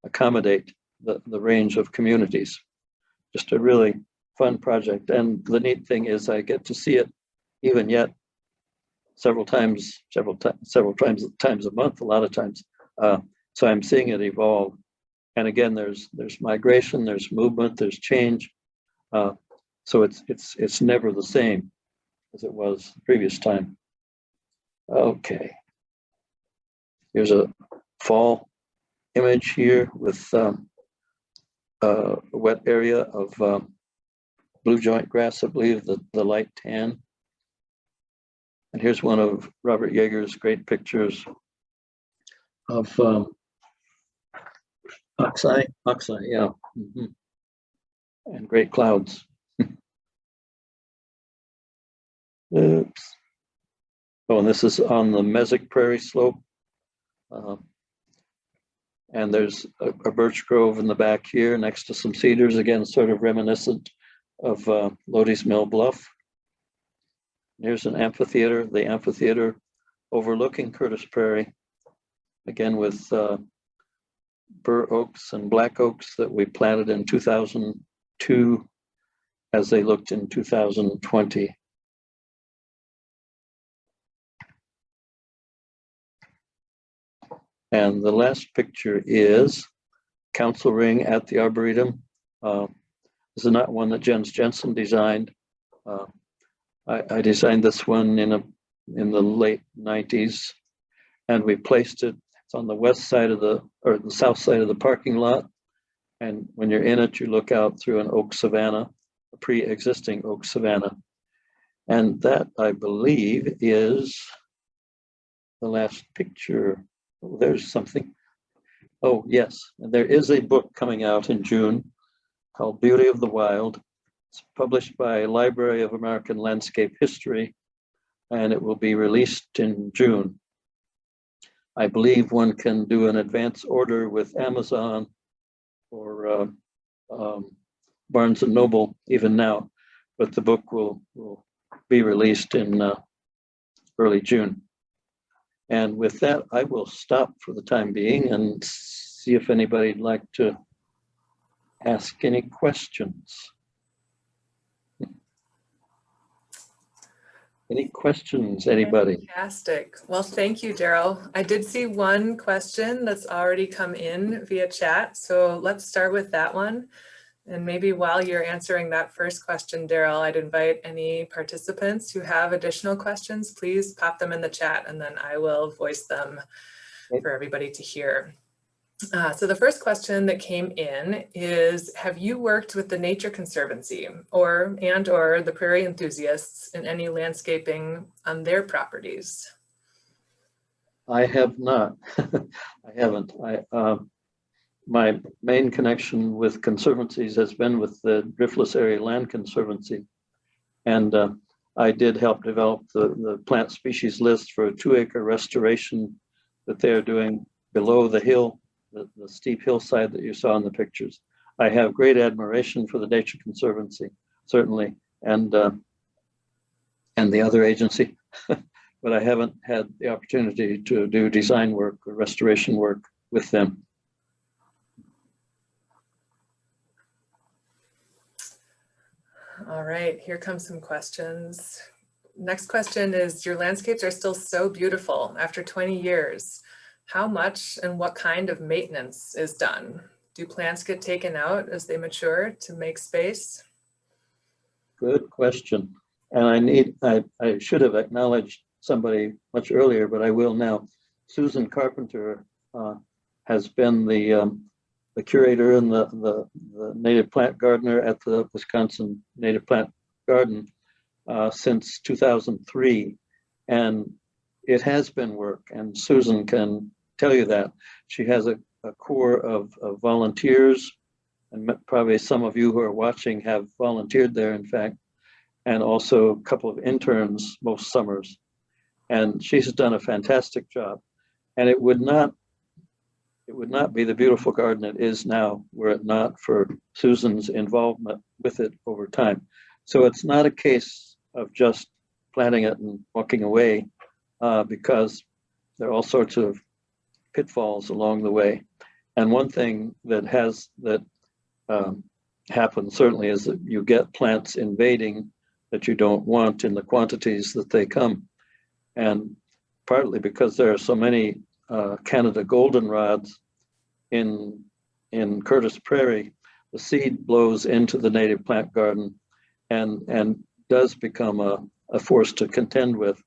accommodate the range of communities. Just a really fun project. And the neat thing is I get to see it even yet several times a month, a lot of times. So I'm seeing it evolve. And again, there's migration, there's movement, there's change. So it's never the same as it was the previous time. Okay. Here's a fall image here with a wet area of blue joint grass, I believe, the light tan. And here's one of Robert Yeager's great pictures of oxeye, yeah. Mm-hmm. And great clouds. Oops. Oh, and this is on the Mesic Prairie slope. And there's a birch grove in the back here next to some cedars, again, sort of reminiscent of Lodi's Mill Bluff. Here's an amphitheater, the amphitheater overlooking Curtis Prairie, again with bur oaks and black oaks that we planted in 2002 as they looked in 2020. And the last picture is council ring at the Arboretum. This is not one that Jens Jensen designed. I designed this one in the late 90s, and we placed it. It's on the west side of the south side of the parking lot. And when you're in it, you look out through an oak savanna, a pre-existing oak savanna. And that, I believe, is the last picture. Oh, there's something. Oh, yes. And there is a book coming out in June called Beauty of the Wild. It's published by Library of American Landscape History, and it will be released in June. I believe one can do an advance order with Amazon or Barnes and Noble even now, but the book will be released in early June. And with that, I will stop for the time being and see if anybody'd like to ask any questions. Any questions, anybody? Fantastic. Well, thank you, Darrel. I did see one question that's already come in via chat, so let's start with that one. And maybe while you're answering that first question, Darrel, I'd invite any participants who have additional questions, please pop them in the chat and then I will voice them for everybody to hear. So the first question that came in is, have you worked with the Nature Conservancy or the prairie enthusiasts in any landscaping on their properties? I have not. I haven't. My main connection with conservancies has been with the Driftless Area Land Conservancy. And I did help develop the plant species list for a 2-acre restoration that they're doing below the hill, the steep hillside that you saw in the pictures. I have great admiration for the Nature Conservancy, certainly, and the other agency, but I haven't had the opportunity to do design work or restoration work with them. All right, here comes some questions. Next question is, your landscapes are still so beautiful after 20 years. How much and what kind of maintenance is done? Do plants get taken out as they mature to make space? Good question. And I should have acknowledged somebody much earlier, but I will now. Susan Carpenter has been the curator and the native plant gardener at the Wisconsin Native Plant Garden since 2003. And it has been work, and Susan can tell you that. She has a core of volunteers, and probably some of you who are watching have volunteered there, in fact, and also a couple of interns most summers. And she's done a fantastic job. And it would not be the beautiful garden it is now were it not for Susan's involvement with it over time. So it's not a case of just planting it and walking away, because there are all sorts of pitfalls along the way. And one thing that happens certainly is that you get plants invading that you don't want in the quantities that they come. And partly because there are so many Canada goldenrods in Curtis Prairie, the seed blows into the native plant garden and does become a force to contend with.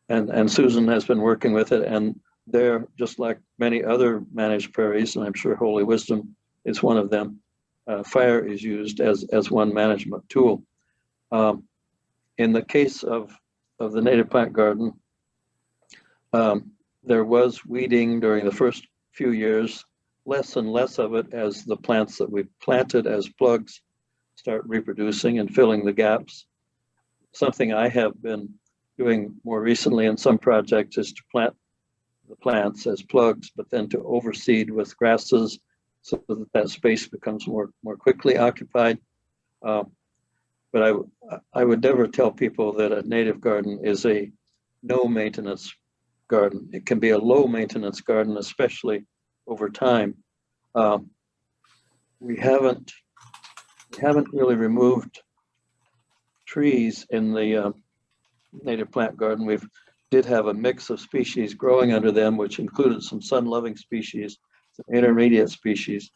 And Susan has been working with it, and they're just like many other managed prairies, and I'm sure Holy Wisdom is one of them. Fire is used as one management tool. In the case of the native plant garden, there was weeding during the first few years, less and less of it as the plants that we planted as plugs start reproducing and filling the gaps. Something I have been doing more recently in some projects is to plant the plants as plugs, but then to overseed with grasses so that space becomes more quickly occupied. But I would never tell people that a native garden is a no maintenance garden. It can be a low maintenance garden, especially over time. We haven't really removed trees in the native plant garden. We've did have a mix of species growing under them, which included some sun-loving species, some intermediate species.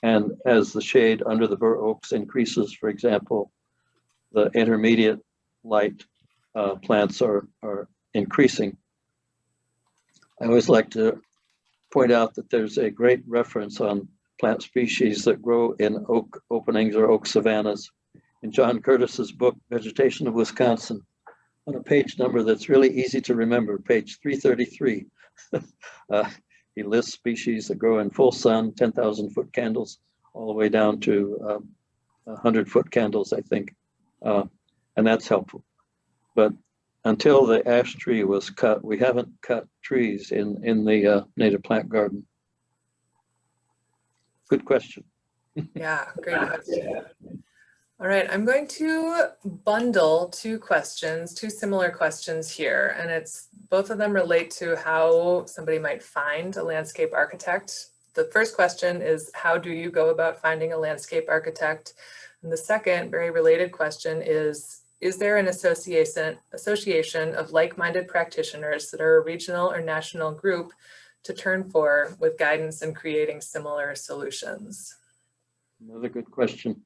And as the shade under the bur oaks increases, for example, the intermediate light plants are increasing. I always like to point out that there's a great reference on plant species that grow in oak openings or oak savannas in John Curtis's book, Vegetation of Wisconsin, on a page number that's really easy to remember, page 333. He lists species that grow in full sun, 10,000-foot candles, all the way down to 100-foot candles, I think. And that's helpful. But until the ash tree was cut, we haven't cut trees in the native plant garden. Good question. Yeah, great question. All right, I'm going to bundle two similar questions here, and both of them relate to how somebody might find a landscape architect. The first question is, how do you go about finding a landscape architect? And the second, very related question is there an association of like-minded practitioners that are a regional or national group to turn for with guidance in creating similar solutions? Another good question.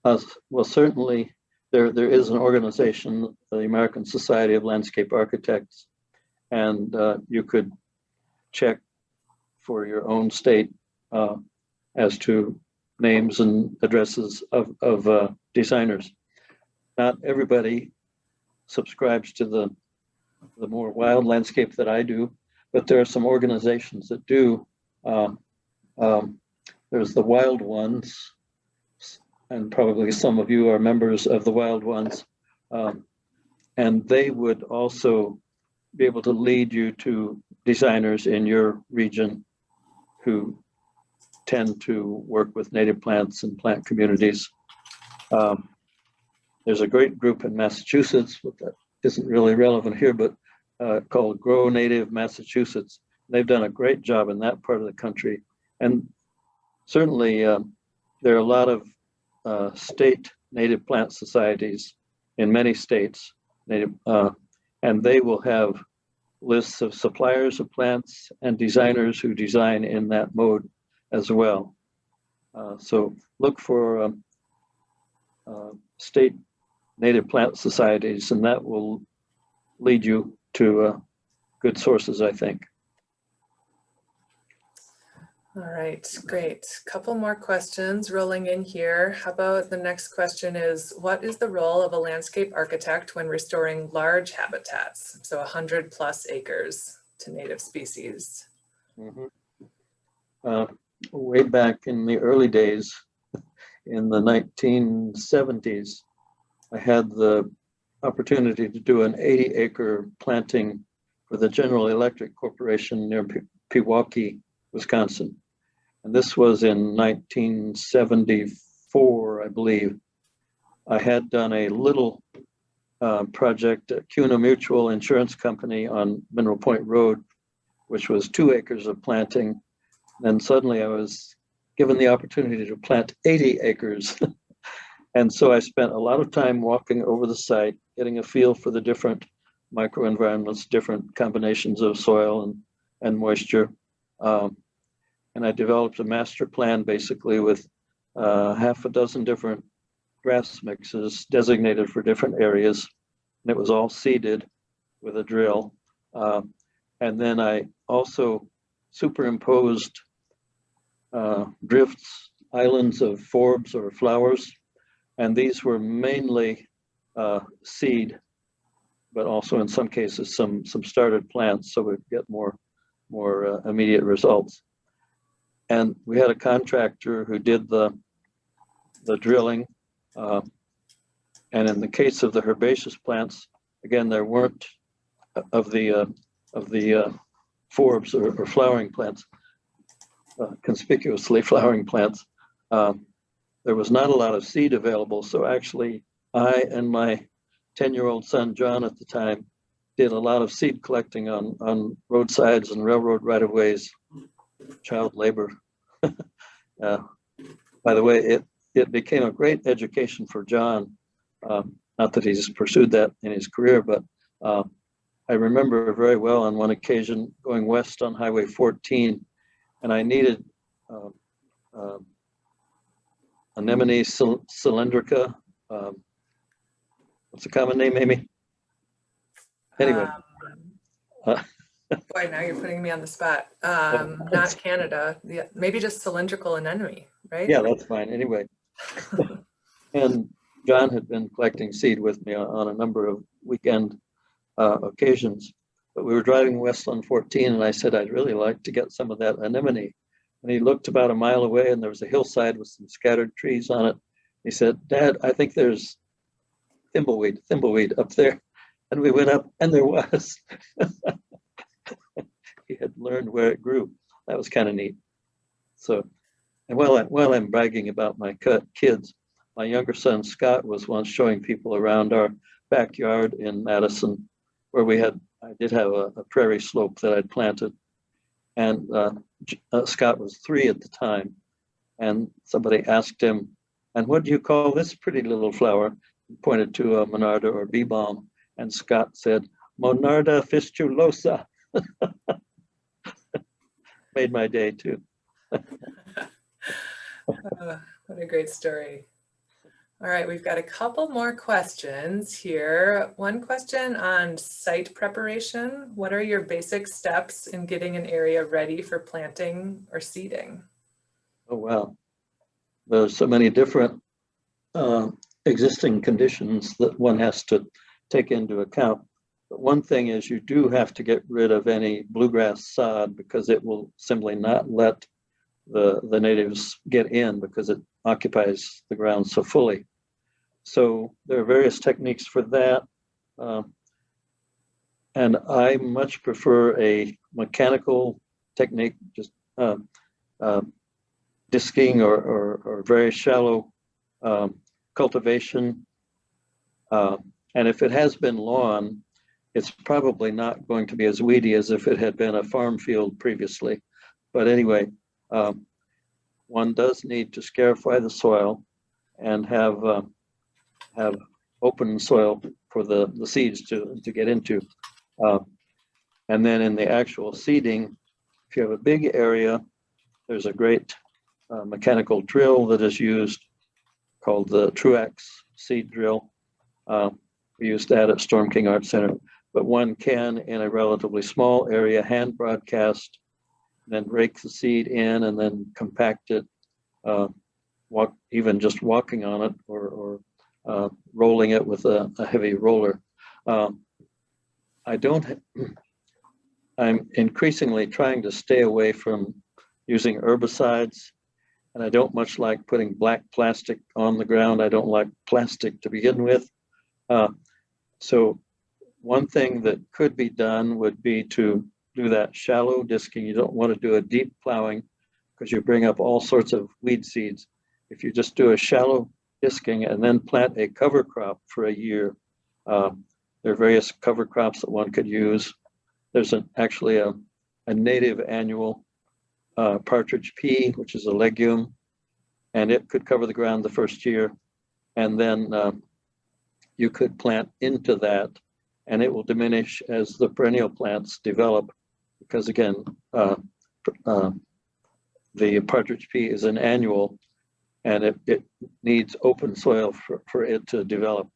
Well, certainly there is an organization, the American Society of Landscape Architects, and you could check for your own state as to names and addresses of designers. Not everybody subscribes to the more wild landscape that I do, but there are some organizations that do. There's the Wild Ones, and probably some of you are members of the Wild Ones, and they would also be able to lead you to designers in your region who tend to work with native plants and plant communities. There's a great group in Massachusetts, but that isn't really relevant here, but called Grow Native Massachusetts. They've done a great job in that part of the country. And certainly there are a lot of state native plant societies in many states, and they will have lists of suppliers of plants and designers who design in that mode as well. So look for state native plant societies, and that will lead you to good sources, I think. All right, great. Couple more questions rolling in here. How about the next question is, what is the role of a landscape architect when restoring large habitats, so 100+ acres, to native species? Way back in the early days, in the 1970s, I had the opportunity to do an 80-acre planting for the General Electric Corporation near Pewaukee, Wisconsin. And this was in 1974, I believe. I had done a little project at CUNA Mutual Insurance Company on Mineral Point Road, which was 2 acres of planting. Then suddenly I was given the opportunity to plant 80 acres. And so I spent a lot of time walking over the site, getting a feel for the different microenvironments, different combinations of soil and moisture. And I developed a master plan basically with half a dozen different grass mixes designated for different areas. And it was all seeded with a drill. And then I also superimposed drifts, islands of forbs or flowers. And these were mainly seed, but also in some cases some started plants, so we'd get more immediate results. And we had a contractor who did the drilling. And in the case of the herbaceous plants, again, there weren't of the forbs or flowering plants, conspicuously flowering plants. There was not a lot of seed available, so actually I and my 10-year-old son, John, at the time, did a lot of seed collecting on roadsides and railroad right-of-ways, child labor. By the way, it became a great education for John. Not that he's pursued that in his career, but Uh, I remember very well on one occasion going west on Highway 14, and I needed Anemone cylindrica. What's the common name, Amy? Anyway. Boy, now you're putting me on the spot. Not Canada. Yeah, maybe just cylindrical anemone, right? Yeah, that's fine. Anyway. And John had been collecting seed with me on a number of weekend occasions. But we were driving west on 14, and I said, I'd really like to get some of that anemone. And he looked about a mile away, and there was a hillside with some scattered trees on it. He said, Dad, I think there's thimbleweed up there. And we went up, and there was. He had learned where it grew. That was kind of neat. So, and while I'm bragging about my kids, my younger son Scott was once showing people around our backyard in Madison, where I did have a prairie slope that I'd planted, and Scott was 3 at the time, and somebody asked him, "And what do you call this pretty little flower?" He pointed to a monarda or bee balm, and Scott said, "Monarda fistulosa." Made my day too. What a great story. All right, we've got a couple more questions here. One question on site preparation. What are your basic steps in getting an area ready for planting or seeding? Oh, wow. There's so many different existing conditions that one has to take into account. But one thing is you do have to get rid of any bluegrass sod, because it will simply not let the natives get in, because it occupies the ground so fully. So there are various techniques for that. And I much prefer a mechanical technique, just disking or very shallow cultivation. And if it has been lawn, it's probably not going to be as weedy as if it had been a farm field previously. But anyway, one does need to scarify the soil and have open soil for the seeds to get into. And then in the actual seeding, if you have a big area, there's a great mechanical drill that is used called the Truax seed drill. We used that at Storm King Art Center, but one can, in a relatively small area, hand broadcast, then rake the seed in and then compact it, even just walking on it or rolling it with a heavy roller. I'm increasingly trying to stay away from using herbicides, and I don't much like putting black plastic on the ground. I don't like plastic to begin with. So one thing that could be done would be to do that shallow disking. You don't want to do a deep plowing, because you bring up all sorts of weed seeds. If you just do a shallow disking and then plant a cover crop for a year, there are various cover crops that one could use. There's actually a native annual partridge pea, which is a legume, and it could cover the ground the first year. And then you could plant into that, and it will diminish as the perennial plants develop, because again, the partridge pea is an annual, and it needs open soil for it to develop.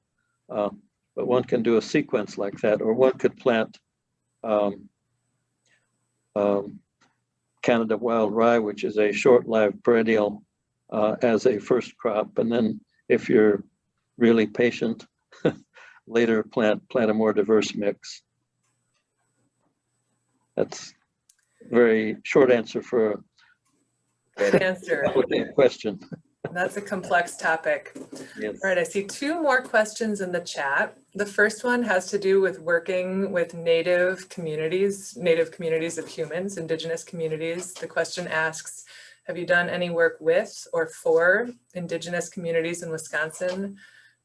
But one can do a sequence like that, or one could plant Canada wild rye, which is a short-lived perennial, as a first crop, and then if you're really patient, later plant a more diverse mix. That's a very short answer for a Good answer. question. That's a complex topic. Yes. All right, I see 2 more questions in the chat. The first one has to do with working with native communities of humans, indigenous communities. The question asks, have you done any work with or for indigenous communities in Wisconsin?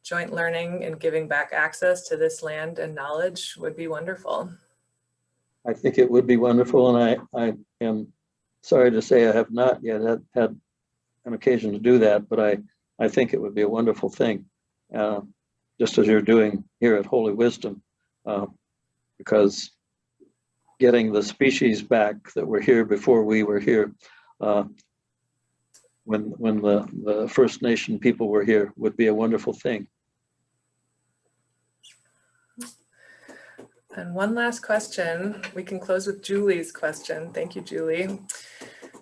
Joint learning and giving back access to this land and knowledge would be wonderful. I think it would be wonderful, and I am sorry to say I have not yet had an occasion to do that, but I think it would be a wonderful thing, just as you're doing here at Holy Wisdom. because getting the species back that were here before we were here, when the First Nation people were here, would be a wonderful thing. And one last question. We can close with Julie's question. Thank you, Julie.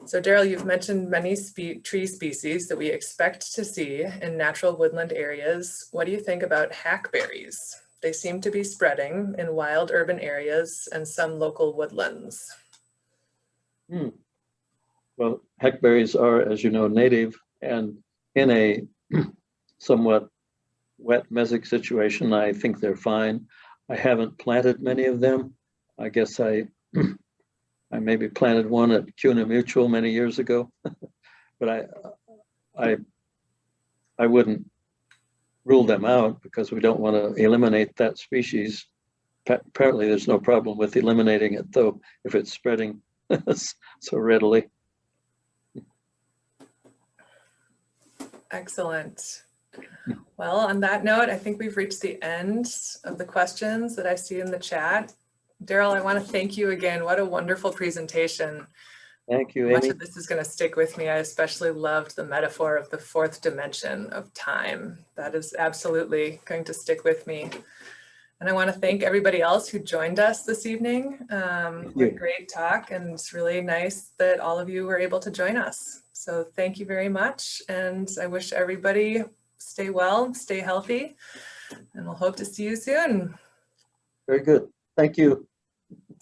So Darrel, you've mentioned many tree species that we expect to see in natural woodland areas. What do you think about hackberries? They seem to be spreading in wild urban areas and some local woodlands. Well, hackberries are, as you know, native, and in a somewhat wet mesic situation, I think they're fine. I haven't planted many of them. I guess I maybe planted one at Cuna Mutual many years ago, but I wouldn't rule them out because we don't want to eliminate that species. Apparently there's no problem with eliminating it though, if it's spreading so readily. Excellent. Well, on that note, I think we've reached the end of the questions that I see in the chat. Darrel, I want to thank you again. What a wonderful presentation. Thank you, Much Amy. of this is going to stick with me. I especially loved the metaphor of the fourth dimension of time. That is absolutely going to stick with me. And I want to thank everybody else who joined us this evening. What a great talk, and it's really nice that all of you were able to join us. So thank you very much. And I wish everybody stay well, stay healthy, and we'll hope to see you soon. Very good. Thank you.